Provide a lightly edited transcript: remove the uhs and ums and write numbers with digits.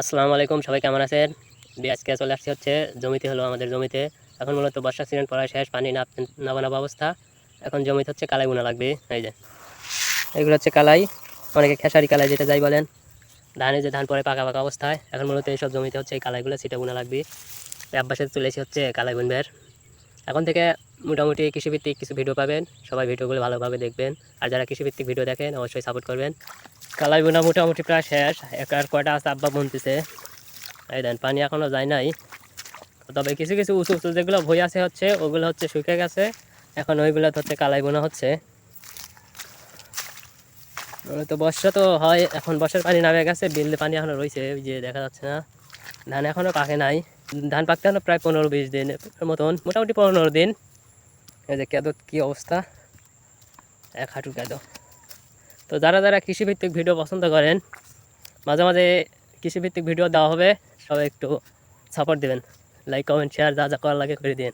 আসসালামু আলাইকুম, সবাই কেমন আছেন? আজকে চলে আসছি হচ্ছে জমিতে, হলো আমাদের জমিতে। এখন মূলত বর্ষা সিজন পড়া শেষ, পানি নাবানাবা অবস্থা। এখন জমিতে হচ্ছে কালাই বোনা লাগবে। এই যে এগুলো হচ্ছে কালাই, অনেকে খেসারি কালাই যেটা যাই বলেন। ধানে যে ধান পরে পাকা পাকা অবস্থায়, এখন মূলত এইসব জমিতে হচ্ছে এই কালাইগুলো ছিটা বোনা লাগবে। অভ্যাসে চলে এসে হচ্ছে কালাই বুনবের। এখন থেকে মোটামুটি কৃষিভিত্তিক কিছু ভিডিও পাবেন, সবাই ভিডিওগুলো ভালোভাবে দেখবেন। আর যারা কৃষিভিত্তিক ভিডিও দেখেন অবশ্যই সাপোর্ট করবেন। কালাই বোনা মোটামুটি প্রায় শেষ, আর কয়টা আছে আব্বা বুনতেছে। এই দেন পানি এখনো যায় নাই, তবে কিছু কিছু উঁচু উঁচু যেগুলো ভই আছে হচ্ছে ওগুলো হচ্ছে শুকিয়ে গেছে। এখন ওইগুলো হচ্ছে কালাই বোনা হচ্ছে। তো বর্ষা তো হয়, এখন বর্ষার পানি নামে গেছে, বিলে পানি এখনো রয়েছে, ওই যে দেখা যাচ্ছে না। ধান এখনো পাকে নাই, ধান পাকতে এখনো প্রায় 15-20 দিন মতন, মোটামুটি 15 দিন। এই যে কেদো কি অবস্থা, এক হাঁটু কেদো। তো যারা যারা কৃষিভিত্তিক ভিডিও পছন্দ করেন, মাঝে মাঝে কৃষিভিত্তিক ভিডিও দেওয়া হবে, সবাই একটু সাপোর্ট দেবেন। লাইক কমেন্ট শেয়ার যা যা করার লাগে করে দিন।